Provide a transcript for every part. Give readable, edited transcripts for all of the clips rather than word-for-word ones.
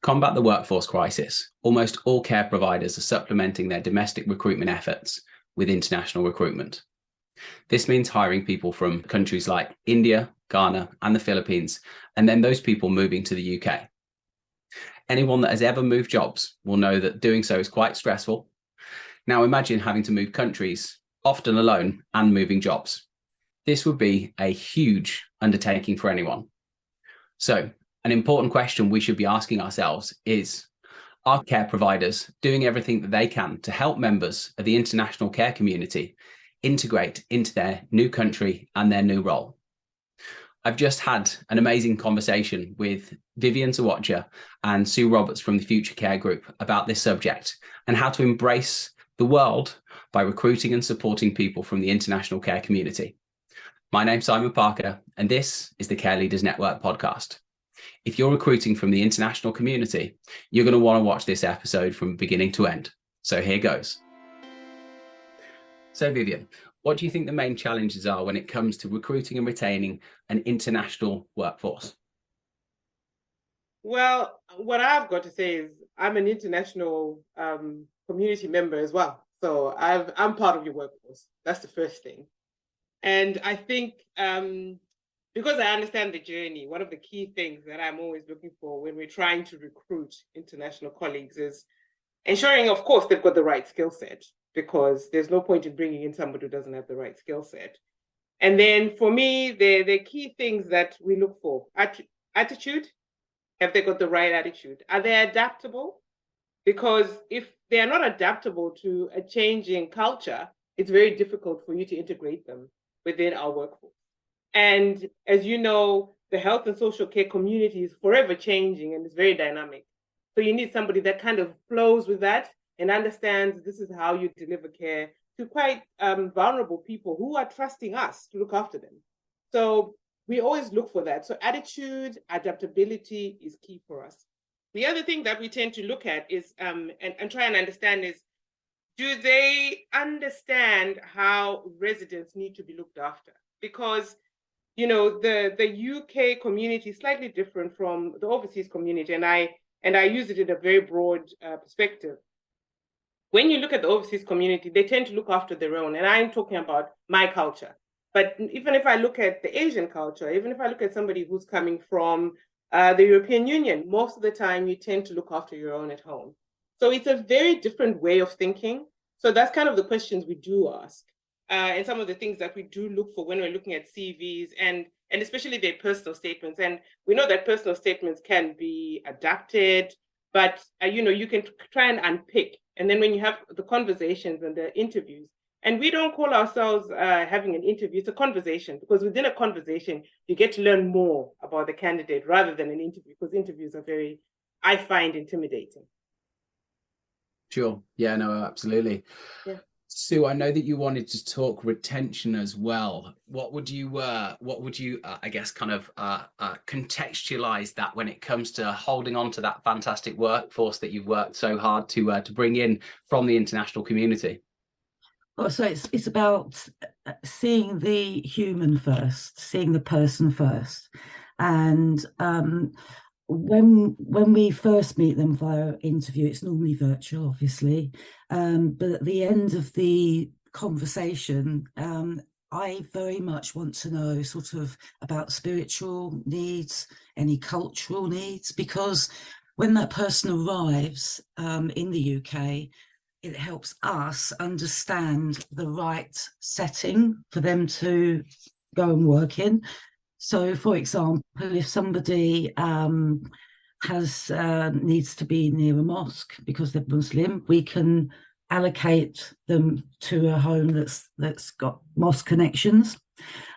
combat the workforce crisis, almost all care providers are supplementing their domestic recruitment efforts with international recruitment. This means hiring people from countries like India, Ghana, and the Philippines, and then those people moving to the UK. Anyone that has ever moved jobs will know that doing so is quite stressful. Now imagine having to move countries, often alone, and moving jobs. This would be a huge undertaking for anyone. So, an important question we should be asking ourselves is, are care providers doing everything that they can to help members of the international care community integrate into their new country and their new role? I've just had an amazing conversation with Vivien Ziwocha and Sue Roberts from the Future Care Group about this subject and how to embrace the world by recruiting and supporting people from the international care community. My name's Simon Parker, and this is the Care Leaders Network podcast. If you're recruiting from the international community, you're going to want to watch this episode from beginning to end. So here goes. So Vivien, what do you think the main challenges are when it comes to recruiting and retaining an international workforce? Well, what I've got to say is I'm an international community member as well. So I'm part of your workforce. That's the first thing. And I think because I understand the journey, one of the key things that I'm always looking for when we're trying to recruit international colleagues is ensuring, of course, they've got the right skill set, because there's no point in bringing in somebody who doesn't have the right skill set. And then for me, the key things that we look for: attitude. Have they got the right attitude? Are they adaptable? Because if they are not adaptable to a changing culture, it's very difficult for you to integrate them within our workforce. And as you know, the health and social care community is forever changing and it's very dynamic. So you need somebody that kind of flows with that and understands this is how you deliver care to quite vulnerable people who are trusting us to look after them. So we always look for that. So attitude, adaptability is key for us. The other thing that we tend to look at is and try and understand is, do they understand how residents need to be looked after? Because, you know, the UK community is slightly different from the overseas community, and I use it in a very broad perspective. When you look at the overseas community, they tend to look after their own, and I'm talking about my culture. But even if I look at the Asian culture, even if I look at somebody who's coming from the European Union, most of the time you tend to look after your own at home. So it's a very different way of thinking. So that's kind of the questions we do ask. And some of the things that we do look for when we're looking at CVs and especially their personal statements. And we know that personal statements can be adapted, but you can try and unpick. And then when you have the conversations and the interviews, and we don't call ourselves having an interview, it's a conversation, because within a conversation, you get to learn more about the candidate rather than an interview, because interviews are very, I find, intimidating. Sure. Yeah, no, absolutely. Yeah. Sue, I know that you wanted to talk retention as well. What would you I guess, kind of contextualize that when it comes to holding on to that fantastic workforce that you've worked so hard to bring in from the international community? Well, so it's about seeing the human first, seeing the person first, and when we first meet them via interview, it's normally virtual, obviously, but at the end of the conversation, I very much want to know sort of about spiritual needs, any cultural needs, because when that person arrives in the UK, it helps us understand the right setting for them to go and work in. So, for example, if somebody needs to be near a mosque because they're Muslim, we can allocate them to a home that's got mosque connections.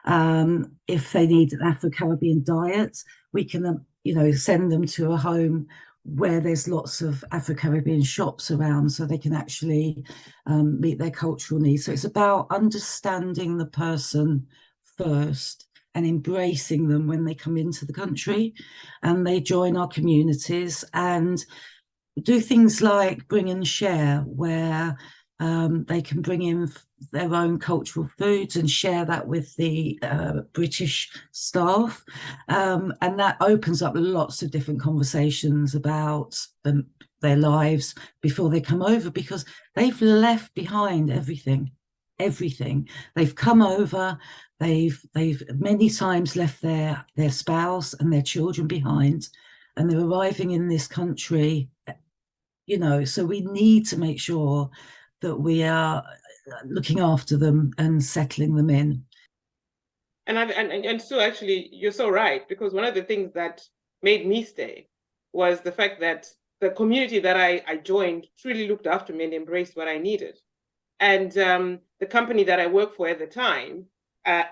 If they need an Afro-Caribbean diet, we can send them to a home where there's lots of Afro-Caribbean shops around, so they can actually meet their cultural needs. So it's about understanding the person first and embracing them when they come into the country and they join our communities, and do things like bring and share, where they can bring in their own cultural foods and share that with the British staff. And that opens up lots of different conversations about their lives before they come over, because they've left behind everything. They've come over, they've many times left their spouse and their children behind, and they're arriving in this country, you know, so we need to make sure that we are looking after them and settling them in. And so actually, you're so right, because one of the things that made me stay was the fact that the community that I joined truly looked after me and embraced what I needed. And the company that I worked for at the time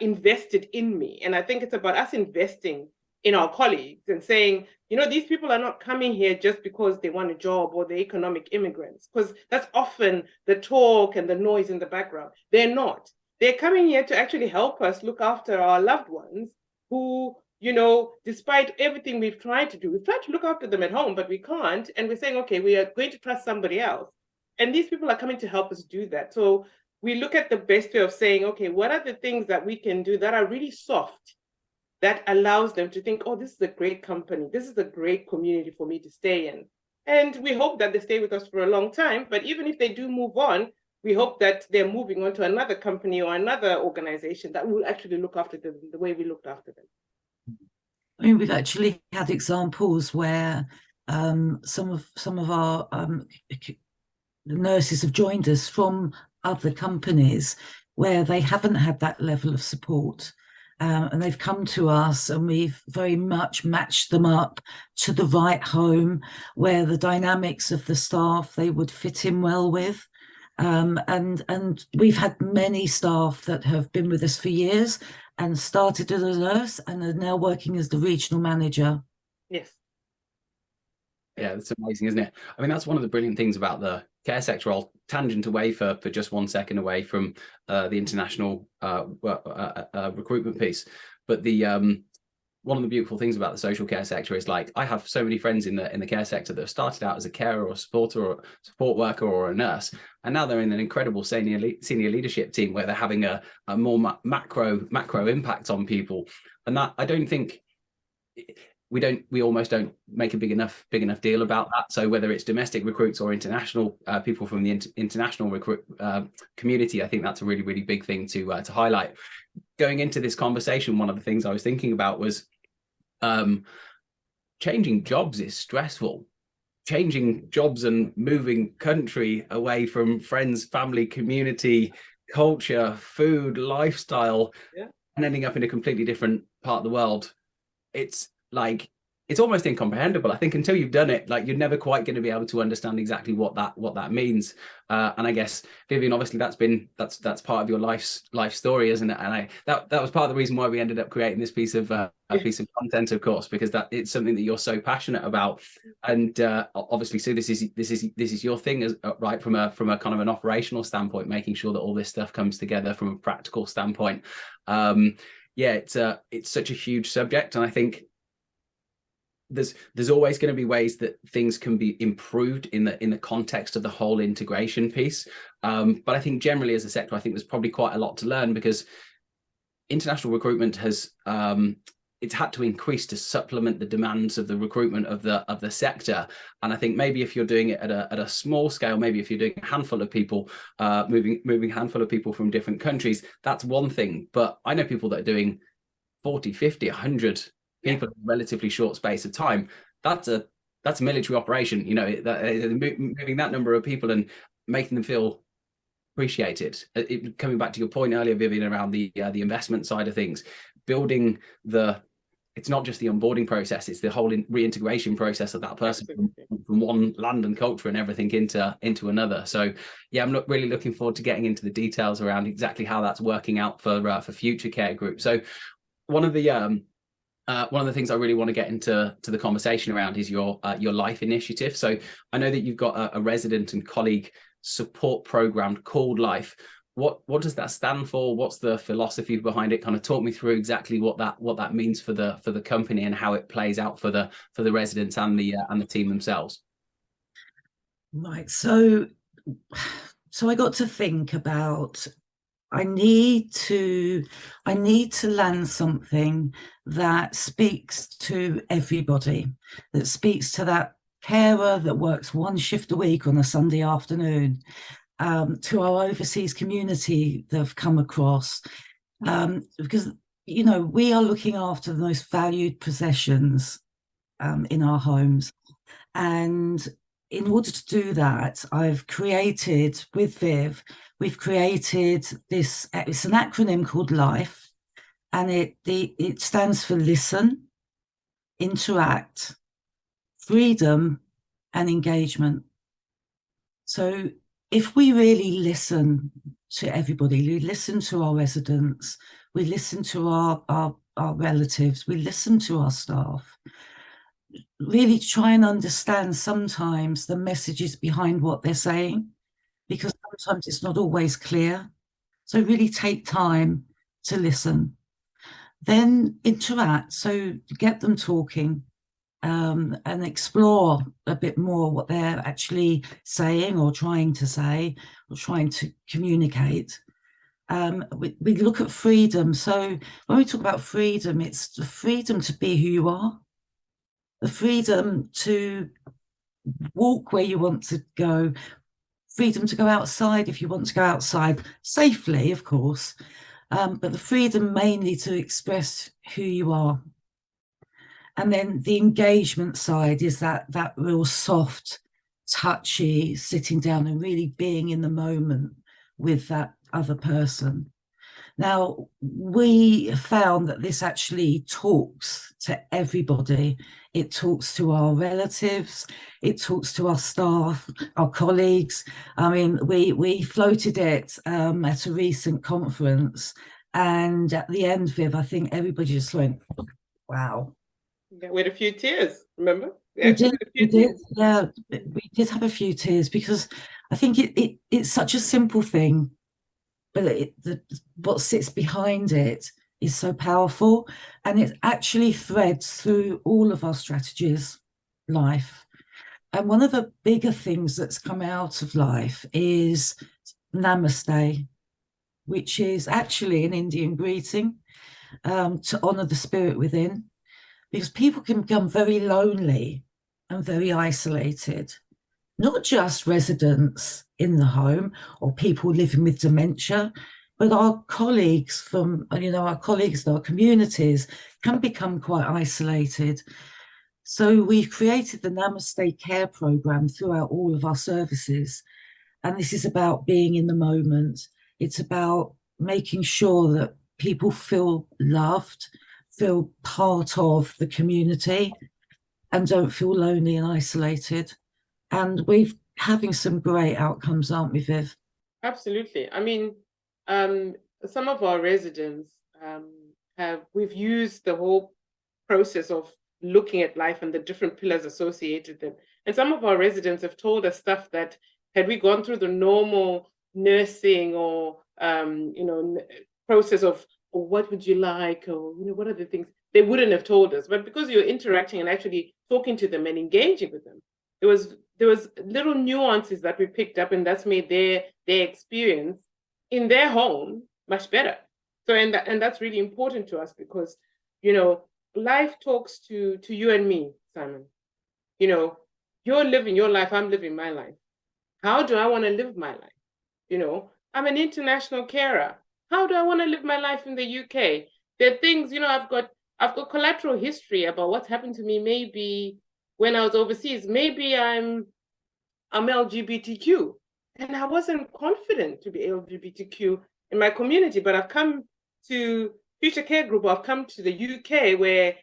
invested in me. And I think it's about us investing in our colleagues and saying, you know, these people are not coming here just because they want a job or they're economic immigrants, because that's often the talk and the noise in the background. They're not. They're coming here to actually help us look after our loved ones who, you know, despite everything we've tried to do, we've tried to look after them at home, but we can't. And we're saying, okay, we are going to trust somebody else. And these people are coming to help us do that. So we look at the best way of saying, okay, what are the things that we can do that are really soft, that allows them to think, oh, this is a great company. This is a great community for me to stay in. And we hope that they stay with us for a long time. But even if they do move on, we hope that they're moving on to another company or another organization that will actually look after them the way we looked after them. I mean, we've actually had examples where some of our nurses have joined us from other companies where they haven't had that level of support. And they've come to us and we've very much matched them up to the right home where the dynamics of the staff they would fit in well with. And we've had many staff that have been with us for years and started as a nurse and are now working as the regional manager. Yes. Yeah, that's amazing, isn't it? I mean, that's one of the brilliant things about the care sector. I'll tangent away for just 1 second away from the international recruitment piece. But the one of the beautiful things about the social care sector is, like, I have so many friends in the care sector that have started out as a carer or a supporter or support worker or a nurse, and now they're in an incredible senior leadership team where they're having a more macro impact on people. And that, I don't think we almost don't make a big enough deal about that. So whether it's domestic recruits or international people from the international recruit community, I think that's a really, really big thing to highlight. Going into this conversation, one of the things I was thinking about was changing jobs is stressful. Changing jobs and moving country away from friends, family, community, culture, food, lifestyle, and ending up in a completely different part of the world. It's almost incomprehensible. I think until you've done it, like, you're never quite going to be able to understand exactly what that means. And I guess, Vivien, obviously that's part of your life story, isn't it? And that was part of the reason why we ended up creating this piece of content, of course, because that it's something that you're so passionate about. And obviously, so this is your thing, as right, from a kind of an operational standpoint, making sure that all this stuff comes together from a practical standpoint. It's such a huge subject, and I think there's always going to be ways that things can be improved in the context of the whole integration piece. But I think generally as a sector, I think there's probably quite a lot to learn, because international recruitment has it's had to increase to supplement the demands of the recruitment of the sector. And I think maybe if you're doing it at a small scale, maybe if you're doing a handful of people, moving a handful of people from different countries, that's one thing. But I know people that are doing 40, 50, 100 people in a relatively short space of time. That's a military operation, you know, moving that number of people and making them feel appreciated. Coming back to your point earlier, Vivien, around the investment side of things, building it's not just the onboarding process, it's the whole reintegration process of that person from one land and culture and everything into another. So yeah, I'm really looking forward to getting into the details around exactly how that's working out for future care groups. So one of the things I really want to get into the conversation around is your life initiative. So I know that you've got a resident and colleague support program called Life. What does that stand for? What's the philosophy behind it? Kind of talk me through exactly what that means for the company and how it plays out for the residents and the team themselves. Right. So I got to think about I need to land something that speaks to everybody, that speaks to that carer that works one shift a week on a Sunday afternoon, to our overseas community that have come across, because we are looking after the most valued possessions in our homes, and in order to do that, I've created with Viv, we've created this. It's an acronym called LIFE, and it stands for listen, interact, freedom, and engagement. So if we really listen to everybody, we listen to our residents, we listen to our relatives, we listen to our staff, really try and understand sometimes the messages behind what they're saying, because sometimes it's not always clear. So really take time to listen. Then interact, so get them talking, and explore a bit more what they're actually saying or trying to say or trying to communicate. We look at freedom. So when we talk about freedom, it's the freedom to be who you are, the freedom to walk where you want to go, freedom to go outside if you want to go outside safely, of course, but the freedom mainly to express who you are. And then the engagement side is that real soft, touchy, sitting down and really being in the moment with that other person. Now, we found that this actually talks to everybody. It talks to our relatives, it talks to our staff, our colleagues. I mean, we floated it at a recent conference, and at the end, Viv, I think everybody just went, wow. Yeah, with a few tears, remember? We did, yeah, we did have a few tears, because I think it's such a simple thing, but what sits behind it is so powerful, and it actually threads through all of our strategies, life. And one of the bigger things that's come out of life is Namaste, which is actually an Indian greeting to honor the spirit within, because people can become very lonely and very isolated. Not just residents in the home or people living with dementia, but our colleagues from, our colleagues in our communities can become quite isolated. So we've created the Namaste Care program throughout all of our services. And this is about being in the moment. It's about making sure that people feel loved, feel part of the community, and don't feel lonely and isolated. And we're having some great outcomes, aren't we, Viv? Absolutely. I mean, some of our residents we've used the whole process of looking at life and the different pillars associated with them. And some of our residents have told us stuff that, had we gone through the normal nursing or process of, or what would you like, or what are the things, they wouldn't have told us. But because you're interacting and actually talking to them and engaging with them, there was little nuances that we picked up, and that's made their experience in their home much better. So and that's really important to us, because life talks to you and me, Simon. You're living your life, I'm living my life. How do I want to live my life? I'm an international carer. How do I want to live my life in the UK? There are things, I've got collateral history about what's happened to me maybe when I was overseas. Maybe I'm LGBTQ, and I wasn't confident to be LGBTQ in my community, but I've come to Future Care Group, I've come to the UK where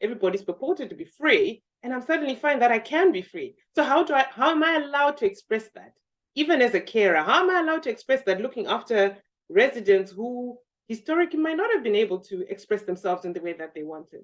everybody's purported to be free, and I'm suddenly find that I can be free. So how am I allowed to express that? Even as a carer, how am I allowed to express that, looking after residents who historically might not have been able to express themselves in the way that they wanted?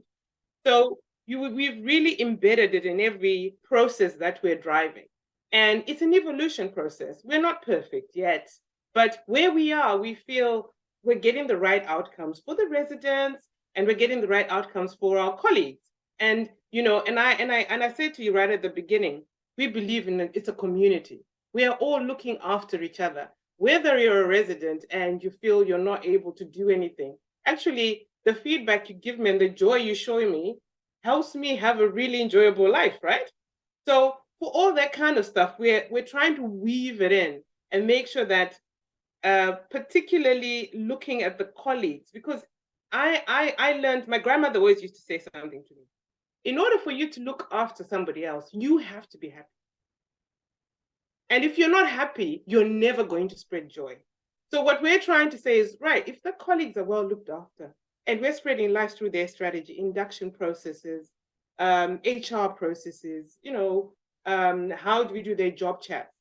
So we've really embedded it in every process that we're driving. And it's an evolution process. We're not perfect yet, but where we are, we feel we're getting the right outcomes for the residents, and we're getting the right outcomes for our colleagues. And and I said to you right at the beginning, we believe in it's a community. We are all looking after each other. whether you're a resident and you feel you're not able to do anything, actually, the feedback you give me and the joy you show me helps me have a really enjoyable life, right? So for all that kind of stuff, we're trying to weave it in and make sure that, particularly looking at the colleagues, because I learned, my grandmother always used to say something to me. In order for you to look after somebody else, you have to be happy. And if you're not happy, you're never going to spread joy. So what we're trying to say is, right, if the colleagues are well looked after, and we're spreading life through their strategy, induction processes, HR processes, how do we do their job chats?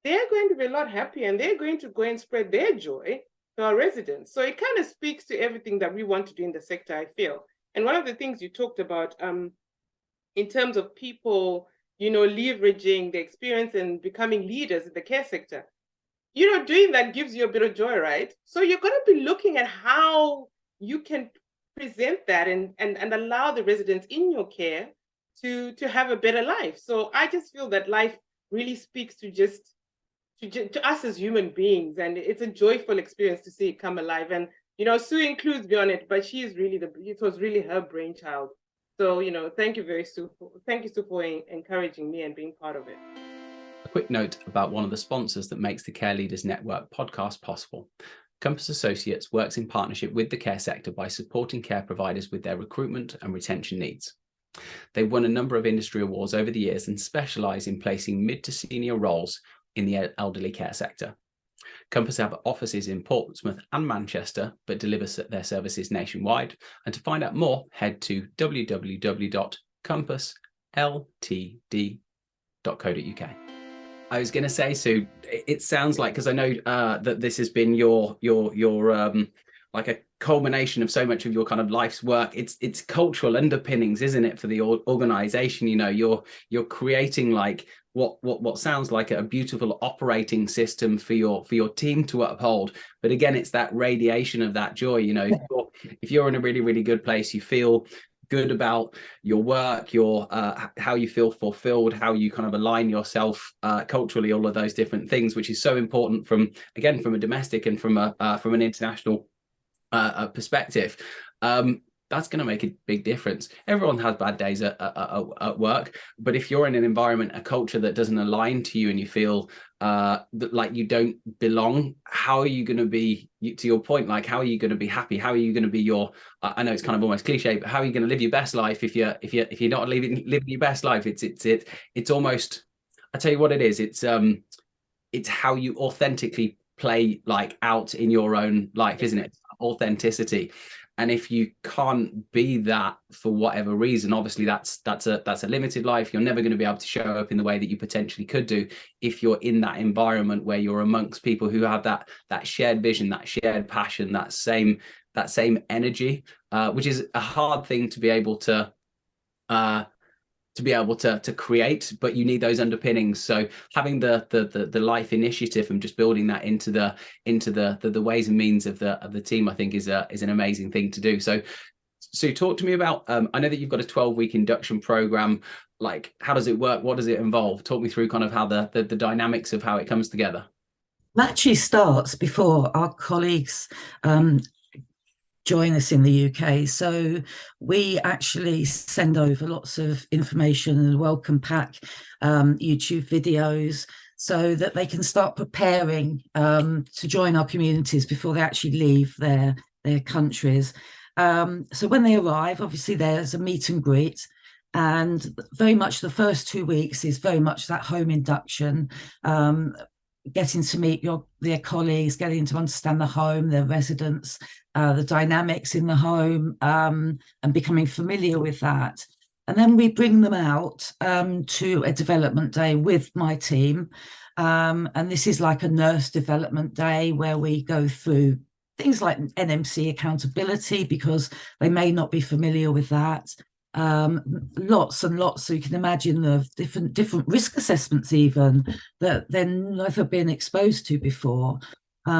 They're going to be a lot happier, and they're going to go and spread their joy to our residents. So it kind of speaks to everything that we want to do in the sector, I feel. And one of the things you talked about in terms of people, leveraging the experience and becoming leaders in the care sector, doing that gives you a bit of joy, right? So you're going to be looking at how you can present that and allow the residents in your care to have a better life. So I just feel that life really speaks to us as human beings, and it's a joyful experience to see it come alive. And Sue includes me on it, but she is really it was really her brainchild. So thank you, Sue, for encouraging me and being part of it. A quick note about one of the sponsors that makes the Care Leaders Network podcast possible. Compass Associates works in partnership with the care sector by supporting care providers with their recruitment and retention needs. They've won a number of industry awards over the years and specialise in placing mid to senior roles in the elderly care sector. Compass have offices in Portsmouth and Manchester, but deliver their services nationwide. And to find out more, head to www.compassltd.co.uk. I was going to say, Sue, it sounds like, because I know that this has been your like a culmination of so much of your kind of life's work. It's cultural underpinnings, isn't it, for the organization? You're creating like what sounds like a beautiful operating system for your team to uphold. But again, it's that radiation of that joy. If you're in a really, really good place, you feel good about your work, your how you feel fulfilled, how you kind of align yourself culturally, all of those different things, which is so important from a domestic and from an international perspective. That's going to make a big difference. Everyone has bad days at work, but if you're in an environment, a culture that doesn't align to you, and you feel that like you don't belong, how are you going to be, to your point, like how are you going to be happy? How are you going to be your? I know it's kind of almost cliche, but how are you going to live your best life if you're not living your best life? It's almost, I tell you what it is. It's how you authentically play like out in your own life, isn't it? Authenticity. And if you can't be that for whatever reason, obviously that's a limited life. You're never going to be able to show up in the way that you potentially could do if you're in that environment where you're amongst people who have that shared vision, that shared passion, that same energy, which is a hard thing to be able to create, but you need those underpinnings. So having the life initiative and just building that into the ways and means of the team, I think is an amazing thing to do. So talk to me about, I know that you've got a 12-week induction program. Like, how does it work? What does it involve? Talk me through kind of how the dynamics of how it comes together. It actually starts before our colleagues join us in the UK. So we actually send over lots of information and welcome pack, YouTube videos, so that they can start preparing to join our communities before they actually leave their countries. So when they arrive, obviously there's a meet and greet, and very much the first 2 weeks is very much that home induction, getting to meet their colleagues, getting to understand the home, their residents, the dynamics in the home, and becoming familiar with that. And then we bring them out to a development day with my team. And this is like a nurse development day where we go through things like NMC accountability, because they may not be familiar with that. Lots and lots, so you can imagine, of different risk assessments even that they've never been exposed to before,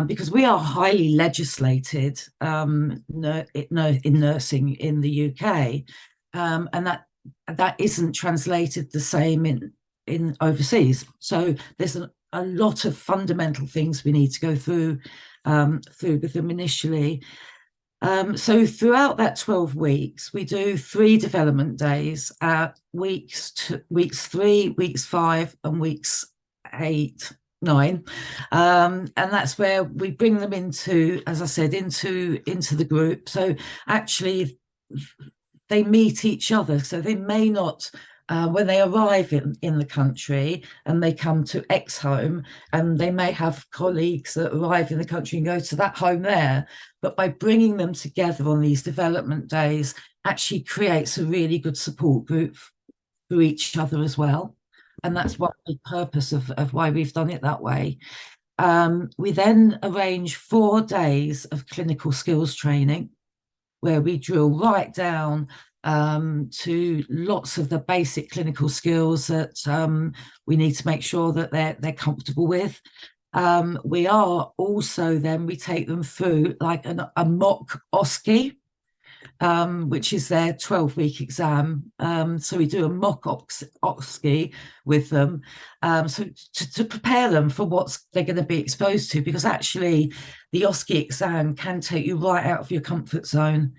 because we are highly legislated in nursing in the UK, and that isn't translated the same in overseas. So there's a lot of fundamental things we need to go through with them initially. So throughout that 12 weeks, we do 3 development days at weeks 3, weeks 5, and weeks 8, 9. And that's where we bring them into, as I said, into the group. So actually, they meet each other. So they may not, when they arrive in the country and they come to X home, and they may have colleagues that arrive in the country and go to that home there. But by bringing them together on these development days, actually creates a really good support group for each other as well. And that's one big purpose of why we've done it that way. We then arrange 4 days of clinical skills training, where we drill right down to lots of the basic clinical skills that we need to make sure that they're comfortable with. We are also then, we take them through like a mock OSCE, which is their 12-week exam. So we do a mock OSCE with them, so to prepare them for what they're going to be exposed to, because actually the OSCE exam can take you right out of your comfort zone.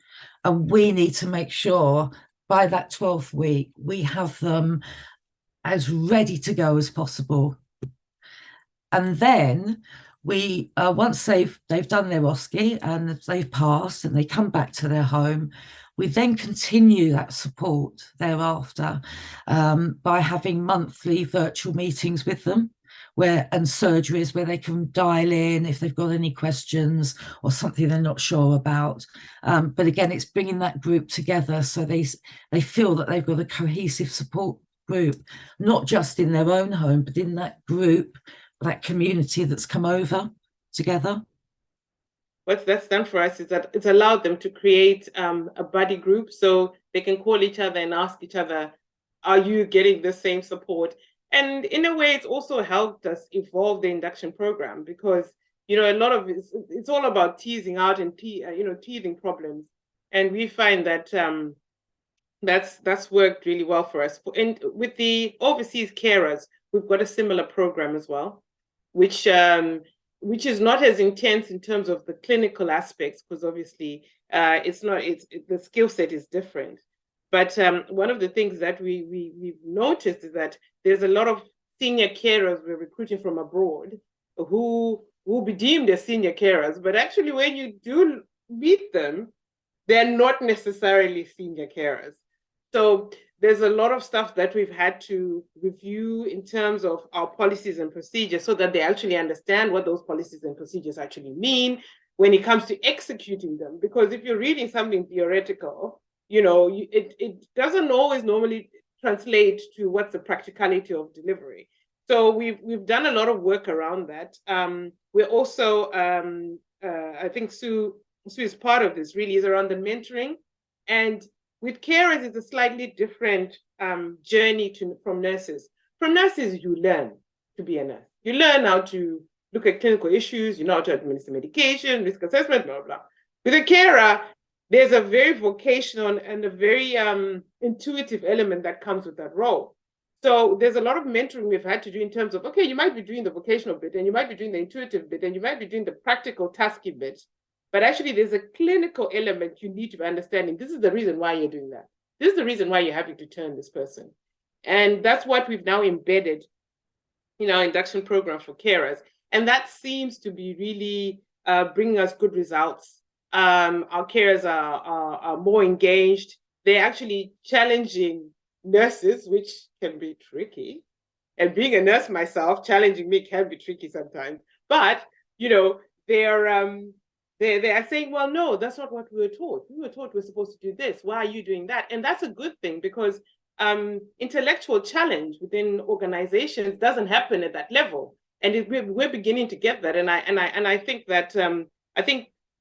And we need to make sure by that 12th week, we have them as ready to go as possible. And then we, once they've done their OSCE and they've passed and they come back to their home, we then continue that support thereafter by having monthly virtual meetings with them, and surgeries where they can dial in if they've got any questions or something they're not sure about. But again, it's bringing that group together so they feel that they've got a cohesive support group, not just in their own home, but in that group, that community that's come over together. What that's done for us is that it's allowed them to create a buddy group, so they can call each other and ask each other, are you getting the same support? And in a way, it's also helped us evolve the induction program, because, you know, a lot of it's all about teasing out and teething problems. And we find that that's worked really well for us. And with the overseas carers, we've got a similar program as well, which is not as intense in terms of the clinical aspects, because obviously the skill set is different. But one of the things that we've noticed is that there's a lot of senior carers we're recruiting from abroad who will be deemed as senior carers, but actually when you do meet them, they're not necessarily senior carers. So there's a lot of stuff that we've had to review in terms of our policies and procedures, so that they actually understand what those policies and procedures actually mean when it comes to executing them. Because if you're reading something theoretical, you know, it doesn't always normally translate to what's the practicality of delivery. So we've done a lot of work around that. We're also, I think Sue is part of this, really, is around the mentoring. And with carers, it's a slightly different journey from nurses. From nurses, you learn to be a nurse. You learn how to look at clinical issues, you know how to administer medication, risk assessment, blah, blah. With a carer, there's a very vocational and a very intuitive element that comes with that role. So there's a lot of mentoring we've had to do in terms of, okay, you might be doing the vocational bit, and you might be doing the intuitive bit, and you might be doing the practical tasky bit. But actually, there's a clinical element you need to be understanding. This is the reason why you're doing that. This is the reason why you're having to turn this person. And that's what we've now embedded in our induction program for carers. And that seems to be really bringing us good results. Our carers are more engaged. They're actually challenging nurses, which can be tricky. And being a nurse myself, challenging me can be tricky sometimes. But, you know, they are saying, well, no, that's not what we were taught. We were taught we're supposed to do this. Why are you doing that? And that's a good thing, because intellectual challenge within organizations doesn't happen at that level. And we're beginning to get that. And I think that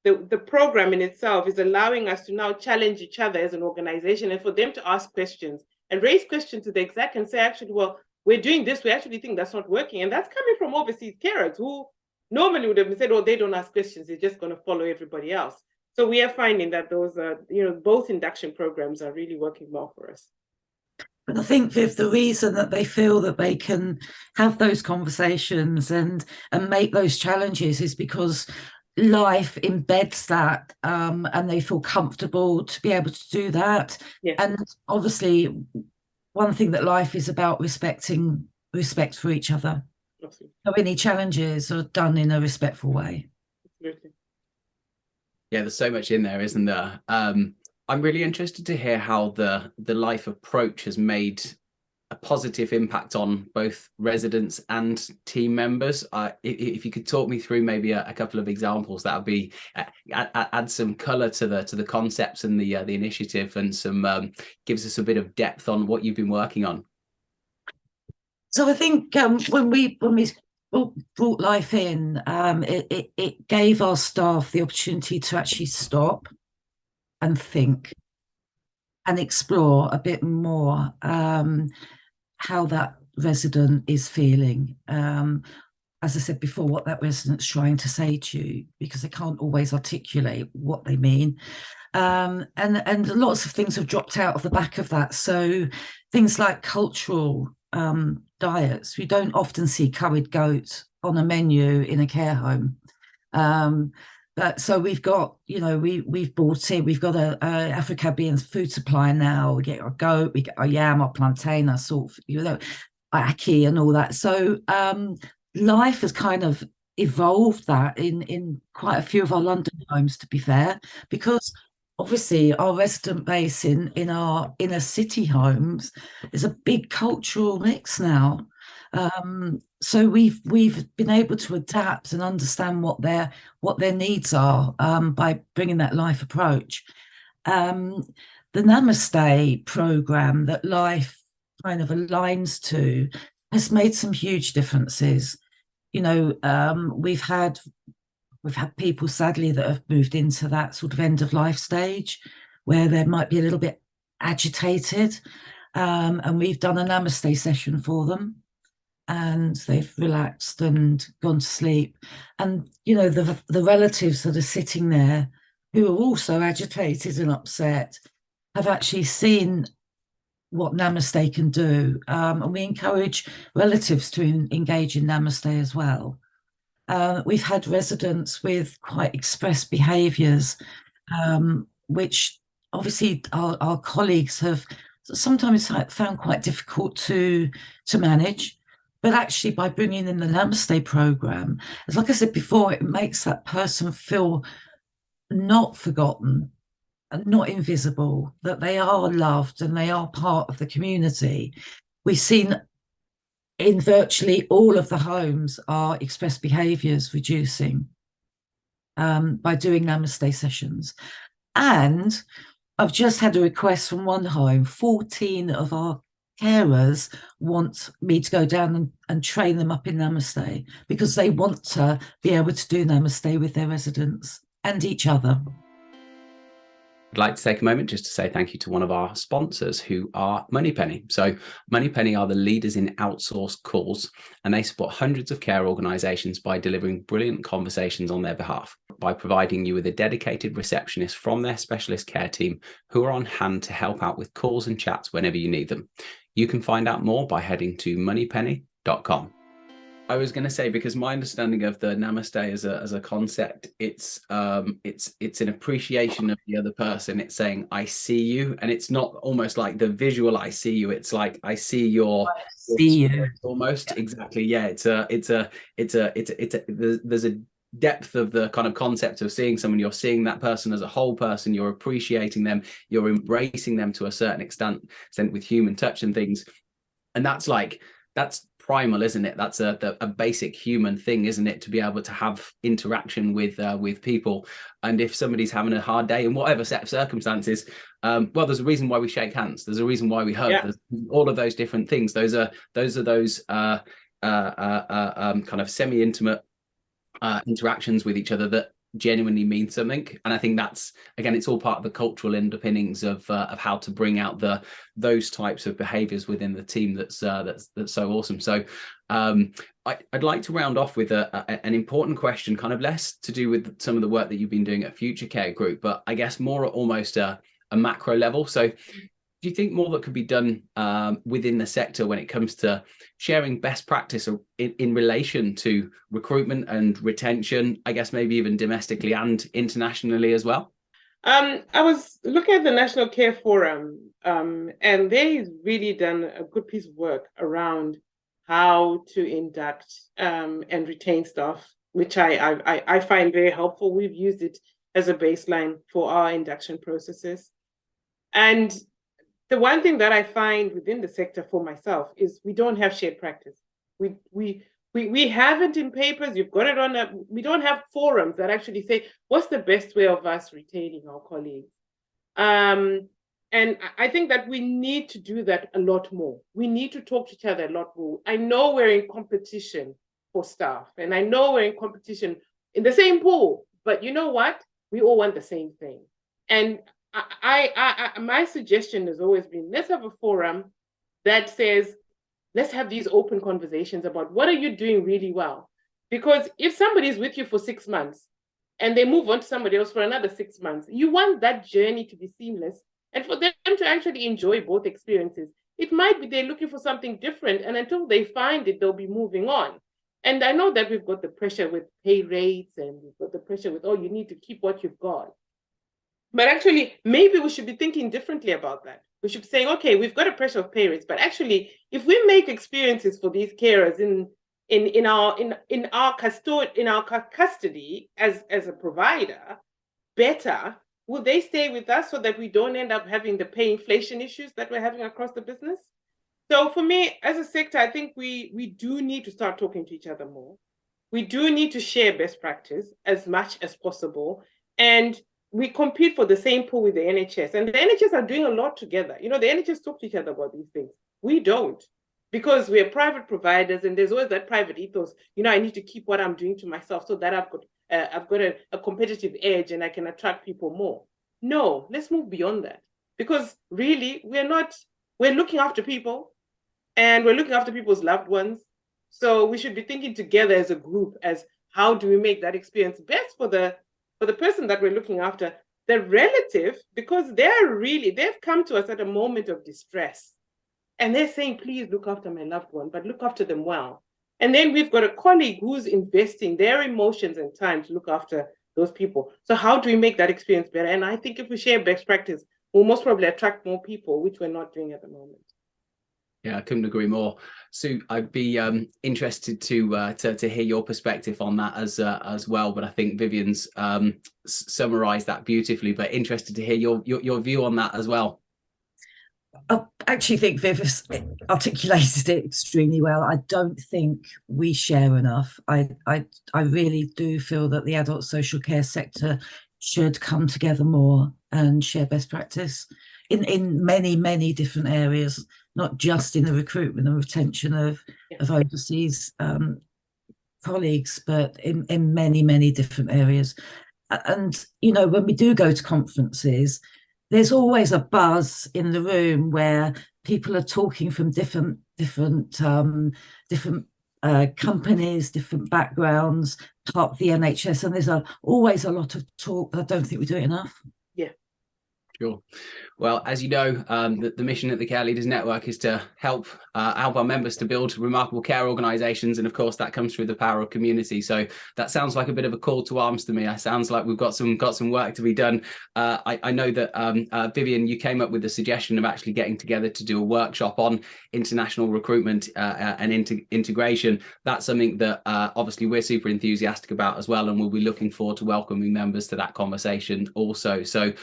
the program in itself is allowing us to now challenge each other as an organization, and for them to ask questions and raise questions to the exec and say, actually, well, we're doing this. We actually think that's not working. And that's coming from overseas carers who normally would have been said, oh, they don't ask questions. They're just going to follow everybody else. So we are finding that those, both induction programs are really working well for us. But I think if the reason that they feel that they can have those conversations and make those challenges is because life embeds that, and they feel comfortable to be able to do that. Yeah. And obviously, one thing that life is about respect for each other. Absolutely. So any challenges are done in a respectful way. Absolutely. Yeah, there's so much in there, isn't there? I'm really interested to hear how the life approach has made a positive impact on both residents and team members. If you could talk me through maybe a couple of examples, that would be add some colour to the concepts and the initiative, and some gives us a bit of depth on what you've been working on. So I think when we brought life in, it gave our staff the opportunity to actually stop and think and explore a bit more how that resident is feeling. As I said before, what that resident's trying to say to you, because they can't always articulate what they mean. And lots of things have dropped out of the back of that. So things like cultural diets. We don't often see curried goat on a menu in a care home. But so we've got, we've bought in, we've got a Afro-Caribbean food supply now. We get our goat, we get our yam, our plantain, our salt, ackee and all that. So life has kind of evolved that in quite a few of our London homes, to be fair, because obviously our resident base in our inner city homes is a big cultural mix now. So we've been able to adapt and understand what their needs are by bringing that life approach. The Namaste program that life kind of aligns to has made some huge differences. We've had people sadly that have moved into that sort of end of life stage where they might be a little bit agitated, and we've done a Namaste session for them. And they've relaxed and gone to sleep. And, the relatives that are sitting there who are also agitated and upset have actually seen what Namaste can do. And we encourage relatives to engage in Namaste as well. We've had residents with quite expressed behaviours, which obviously our colleagues have sometimes found quite difficult to manage. But actually, by bringing in the Namaste program, as like I said before, it makes that person feel not forgotten and not invisible, that they are loved and they are part of the community. We've seen in virtually all of the homes our expressed behaviours reducing by doing Namaste sessions. And I've just had a request from one home. 14 of our carers want me to go down and train them up in Namaste because they want to be able to do Namaste with their residents and each other. I'd like to take a moment just to say thank you to one of our sponsors, who are Moneypenny. So Moneypenny are the leaders in outsourced calls, and they support hundreds of care organisations by delivering brilliant conversations on their behalf, by providing you with a dedicated receptionist from their specialist care team who are on hand to help out with calls and chats whenever you need them. You can find out more by heading to moneypenny.com. I was going to say, because my understanding of the Namaste as a concept, it's an appreciation of the other person. It's saying I see you, and it's not almost like the visual I see you. It's like I see your spirit almost. Yeah. Exactly. Yeah. There's a depth of the kind of concept of seeing someone. You're seeing that person as a whole person. You're appreciating them. You're embracing them to a certain extent with human touch and things. And that's primal, isn't it? That's a basic human thing, isn't it, to be able to have interaction with people. And if somebody's having a hard day in whatever set of circumstances, well, there's a reason why we shake hands. There's a reason why we hug. Yeah. There's all of those different things. Those kind of semi-intimate interactions with each other that genuinely mean something. And I think that's, again, it's all part of the cultural underpinnings of how to bring out those types of behaviors within the team that's so awesome. So I'd like to round off with an important question, kind of less to do with some of the work that you've been doing at Future Care Group, but I guess more at almost a macro level. So Do you think more that could be done within the sector when it comes to sharing best practice in relation to recruitment and retention, I guess maybe even domestically and internationally as well? I was looking at the National Care Forum, and they've really done a good piece of work around how to induct and retain staff, which I find very helpful. We've used it as a baseline for our induction processes. And the one thing that I find within the sector for myself is we don't have shared practice. We have it in papers, you've got it on we don't have forums that actually say, what's the best way of us retaining our colleagues? And I think that we need to do that a lot more. We need to talk to each other a lot more. I know we're in competition for staff, and I know we're in competition in the same pool, but you know what? We all want the same thing. And my suggestion has always been, let's have a forum that says, let's have these open conversations about what are you doing really well? Because if somebody's with you for 6 months and they move on to somebody else for another 6 months, you want that journey to be seamless and for them to actually enjoy both experiences. It might be they're looking for something different, and until they find it, they'll be moving on. And I know that we've got the pressure with pay rates, and we've got the pressure with, oh, you need to keep what you've got. But actually, maybe we should be thinking differently about that. We should be saying, okay, we've got a pressure of pay rates, but actually, if we make experiences for these carers in our custody as a provider better, will they stay with us so that we don't end up having the pay inflation issues that we're having across the business? So for me, as a sector, I think we do need to start talking to each other more. We do need to share best practice as much as possible. And we compete for the same pool with the NHS. And the NHS are doing a lot together. You know, the NHS talk to each other about these things. We don't, because we're private providers, and there's always that private ethos. You know, I need to keep what I'm doing to myself so that I've got a competitive edge and I can attract people more. No, let's move beyond that. Because really, we're looking after people, and we're looking after people's loved ones. So we should be thinking together as a group as how do we make that experience best for the person that we're looking after, the relative, because they've come to us at a moment of distress. And they're saying, please look after my loved one, but look after them well. And then we've got a colleague who's investing their emotions and time to look after those people. So how do we make that experience better? And I think if we share best practice, we'll most probably attract more people, which we're not doing at the moment. Yeah, I couldn't agree more. Sue, I'd be interested to hear your perspective on that as well. But I think Vivien's summarised that beautifully. But interested to hear your view on that as well. I actually think Viv has articulated it extremely well. I don't think we share enough. I really do feel that the adult social care sector should come together more and share best practice in many, many different areas, not just in the recruitment and retention of overseas colleagues, but in many, many different areas. And, you know, when we do go to conferences, there's always a buzz in the room where people are talking from different companies, different backgrounds, part of the NHS, and there's always a lot of talk. I don't think we do it enough. Yeah. Sure. Well, as you know, the mission at the Care Leaders Network is to help our members to build remarkable care organisations, and of course that comes through the power of community. So that sounds like a bit of a call to arms to me. It sounds like we've got some work to be done. I know that Vivien, you came up with the suggestion of actually getting together to do a workshop on international recruitment and integration. That's something that obviously we're super enthusiastic about as well, and we'll be looking forward to welcoming members to that conversation also. So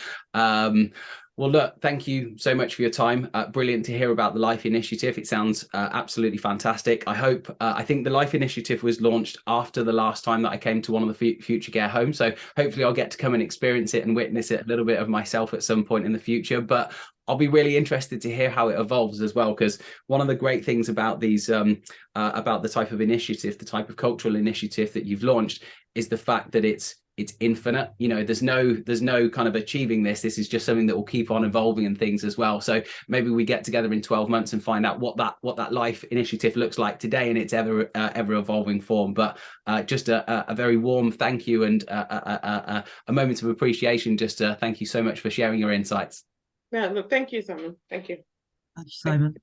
well, look, thank you so much for your time. Brilliant to hear about the LIFE initiative. It sounds absolutely fantastic. I think the LIFE initiative was launched after the last time that I came to one of the Future Care homes. So hopefully I'll get to come and experience it and witness it a little bit of myself at some point in the future. But I'll be really interested to hear how it evolves as well, because one of the great things about these, about the type of initiative, the type of cultural initiative that you've launched, is the fact that it's infinite. You know, there's no kind of achieving this. This is just something that will keep on evolving and things as well. So maybe we get together in 12 months and find out what that LIFE initiative looks like today in its ever evolving form. But just a very warm thank you and a moment of appreciation. Just thank you so much for sharing your insights. Yeah, look, thank you, Simon. Thank you. Thank you, Simon.